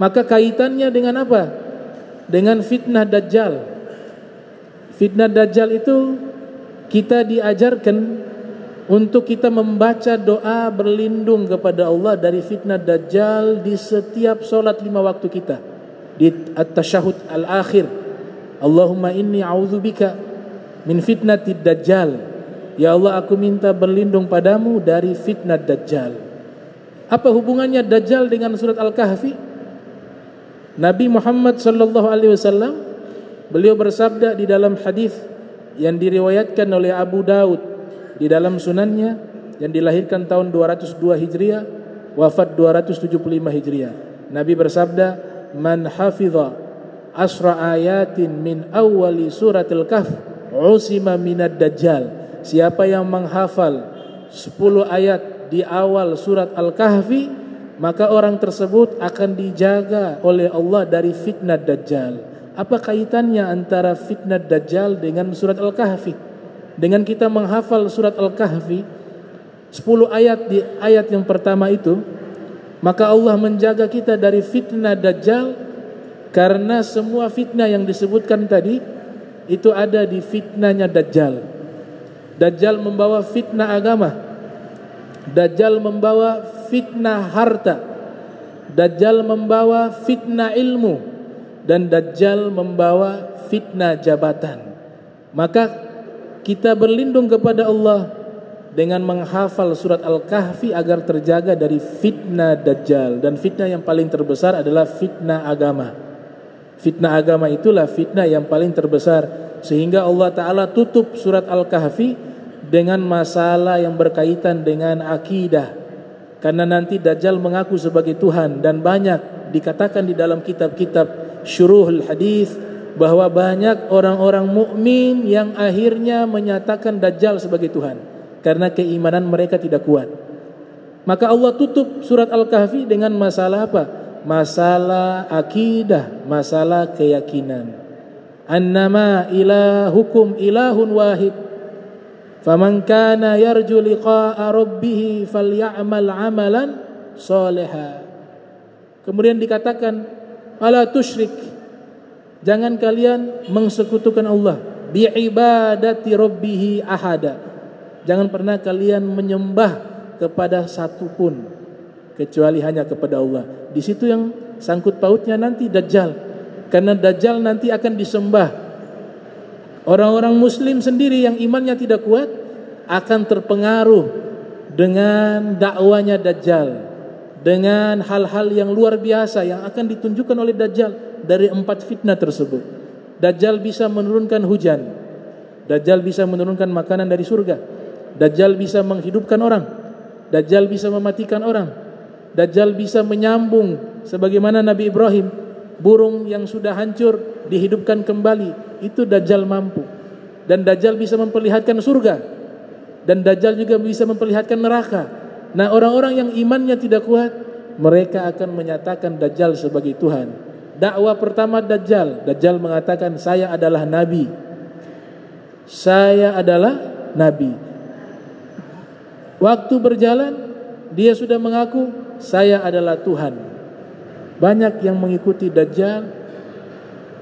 Maka kaitannya dengan apa? Dengan fitnah Dajjal. Fitnah Dajjal itu kita diajarkan untuk kita membaca doa berlindung kepada Allah dari fitnah Dajjal di setiap solat 5 waktu kita. Di at-tasyahud al-akhir, Allahumma inni a'udzubika min fitnatid Dajjal. Ya Allah, aku minta berlindung padamu dari fitnah Dajjal. Apa hubungannya Dajjal dengan surat Al-Kahfi? Nabi Muhammad sallallahu alaihi wasallam beliau bersabda di dalam hadis yang diriwayatkan oleh Abu Daud di dalam sunannya, yang dilahirkan tahun 202 Hijriah, wafat 275 Hijriah. Nabi bersabda, "Man hafidha asra ayatin min awwali suratil Kahf, usima minad Dajjal." Siapa yang menghafal 10 ayat di awal surat Al-Kahfi, maka orang tersebut akan dijaga oleh Allah dari fitnah Dajjal. Apa kaitannya antara fitnah Dajjal dengan surat Al-Kahfi? Dengan kita menghafal surat Al-Kahfi 10 ayat di ayat yang pertama itu, maka Allah menjaga kita dari fitnah Dajjal, karena semua fitnah yang disebutkan tadi itu ada di fitnahnya Dajjal. Dajjal membawa fitnah agama, Dajjal membawa fitnah harta, Dajjal membawa fitnah ilmu, dan Dajjal membawa fitnah jabatan. Maka kita berlindung kepada Allah dengan menghafal surat Al-Kahfi agar terjaga dari fitnah Dajjal. Dan fitnah yang paling terbesar adalah fitnah agama. Fitnah agama itulah fitnah yang paling terbesar, sehingga Allah Ta'ala tutup surat Al-Kahfi dengan masalah yang berkaitan dengan akidah. Karena nanti Dajjal mengaku sebagai Tuhan, dan banyak dikatakan di dalam kitab-kitab syuruhul hadis bahwa banyak orang-orang mukmin yang akhirnya menyatakan Dajjal sebagai Tuhan karena keimanan mereka tidak kuat. Maka Allah tutup surat Al-Kahfi dengan masalah apa? Masalah akidah, masalah keyakinan. Annama ilahukum ilahun wahid. Faman kana yarju liqa'a rabbih falyamal amalan shalihan. Kemudian dikatakan, ala tusyrik, jangan kalian mengsekutukan Allah, bi'ibadati rabbih ahada. Jangan pernah kalian menyembah kepada satu pun kecuali hanya kepada Allah. Di situ yang sangkut pautnya nanti Dajjal. Karena Dajjal nanti akan disembah. Orang-orang muslim sendiri yang imannya tidak kuat akan terpengaruh dengan dakwanya Dajjal, dengan hal-hal yang luar biasa yang akan ditunjukkan oleh Dajjal dari 4 fitnah tersebut. Dajjal bisa menurunkan hujan, Dajjal bisa menurunkan makanan dari surga, Dajjal bisa menghidupkan orang, Dajjal bisa mematikan orang, Dajjal bisa menyambung sebagaimana Nabi Ibrahim, burung yang sudah hancur dihidupkan kembali, itu Dajjal mampu. Dan Dajjal bisa memperlihatkan surga, dan Dajjal juga bisa memperlihatkan neraka. Nah, orang-orang yang imannya tidak kuat, mereka akan menyatakan Dajjal sebagai Tuhan. Dakwah pertama Dajjal, Dajjal mengatakan, saya adalah Nabi, saya adalah Nabi. Waktu berjalan, dia sudah mengaku, saya adalah Tuhan. Banyak yang mengikuti Dajjal.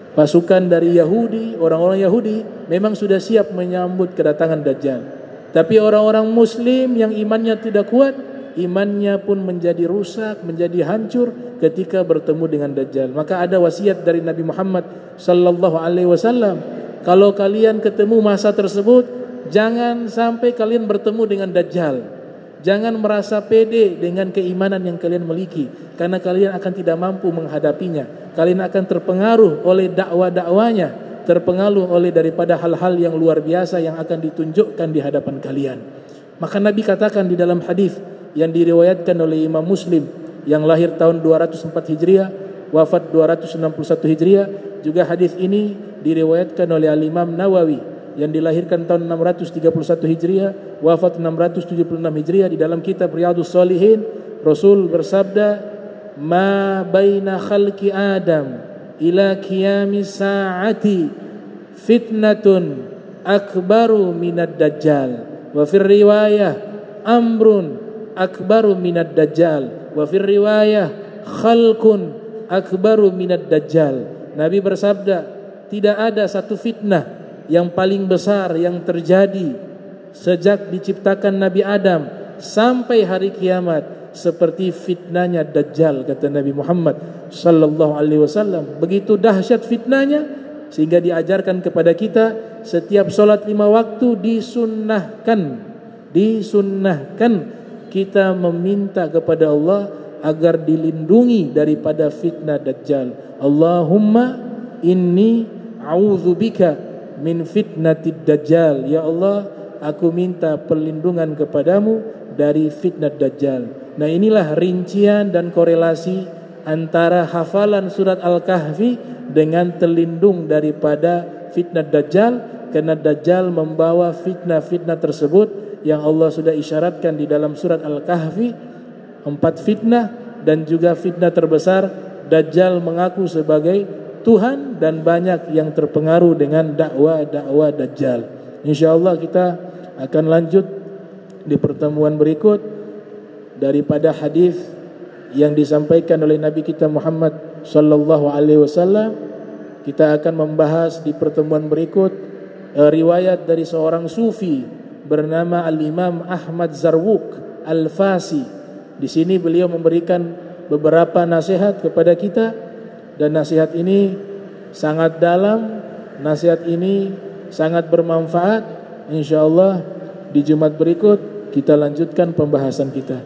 Pasukan dari Yahudi, orang-orang Yahudi memang sudah siap menyambut kedatangan Dajjal. Tapi orang-orang Muslim yang imannya tidak kuat, imannya pun menjadi rusak, menjadi hancur ketika bertemu dengan Dajjal. Maka ada wasiat dari Nabi Muhammad sallallahu alaihi wasallam, kalau kalian ketemu masa tersebut, jangan sampai kalian bertemu dengan Dajjal. Jangan merasa pede dengan keimanan yang kalian miliki, karena kalian akan tidak mampu menghadapinya. Kalian akan terpengaruh oleh dakwah-dakwanya, terpengaruh oleh daripada hal-hal yang luar biasa yang akan ditunjukkan di hadapan kalian. Maka Nabi katakan di dalam hadis yang diriwayatkan oleh Imam Muslim, yang lahir tahun 204 Hijriah, wafat 261 Hijriah. Juga hadis ini diriwayatkan oleh Al-Imam Nawawi, yang dilahirkan tahun 631 Hijriah, wafat 676 Hijriah. Di dalam kitab Riyadhus Shalihin, Rasul bersabda, ma baina khalqi Adam ila qiyamis saati fitnatun akbaru minad Dajjal, wa fir riwayah amrun akbaru minad Dajjal, wa fir riwayah khalqun akbaru minad dajjal. Nabi bersabda, tidak ada satu fitnah yang paling besar yang terjadi sejak diciptakan Nabi Adam sampai hari kiamat seperti fitnahnya Dajjal, kata Nabi Muhammad sallallahu alaihi wasallam. Begitu dahsyat fitnahnya sehingga diajarkan kepada kita setiap solat 5 waktu disunnahkan kita meminta kepada Allah agar dilindungi daripada fitnah Dajjal. Allahumma inni a'udzubika min fitnatid Dajjal. Ya Allah, aku minta perlindungan kepadamu dari fitnah Dajjal. Nah, inilah rincian dan korelasi antara hafalan surat Al-Kahfi dengan terlindung daripada fitnah Dajjal, karena Dajjal membawa fitnah-fitnah tersebut yang Allah sudah isyaratkan di dalam surat Al-Kahfi. 4 fitnah, dan juga fitnah terbesar Dajjal mengaku sebagai Tuhan, dan banyak yang terpengaruh dengan dakwah Dajjal. InsyaAllah kita akan lanjut di pertemuan berikut daripada hadis yang disampaikan oleh Nabi kita Muhammad sallallahu alaihi wasallam. Kita akan membahas di pertemuan berikut riwayat dari seorang sufi bernama Al-Imam Ahmad Zarwuk Al-Fasi. Di sini beliau memberikan beberapa nasihat kepada kita, dan nasihat ini sangat dalam, nasihat ini sangat bermanfaat. InsyaAllah di Jumat berikut kita lanjutkan pembahasan kita.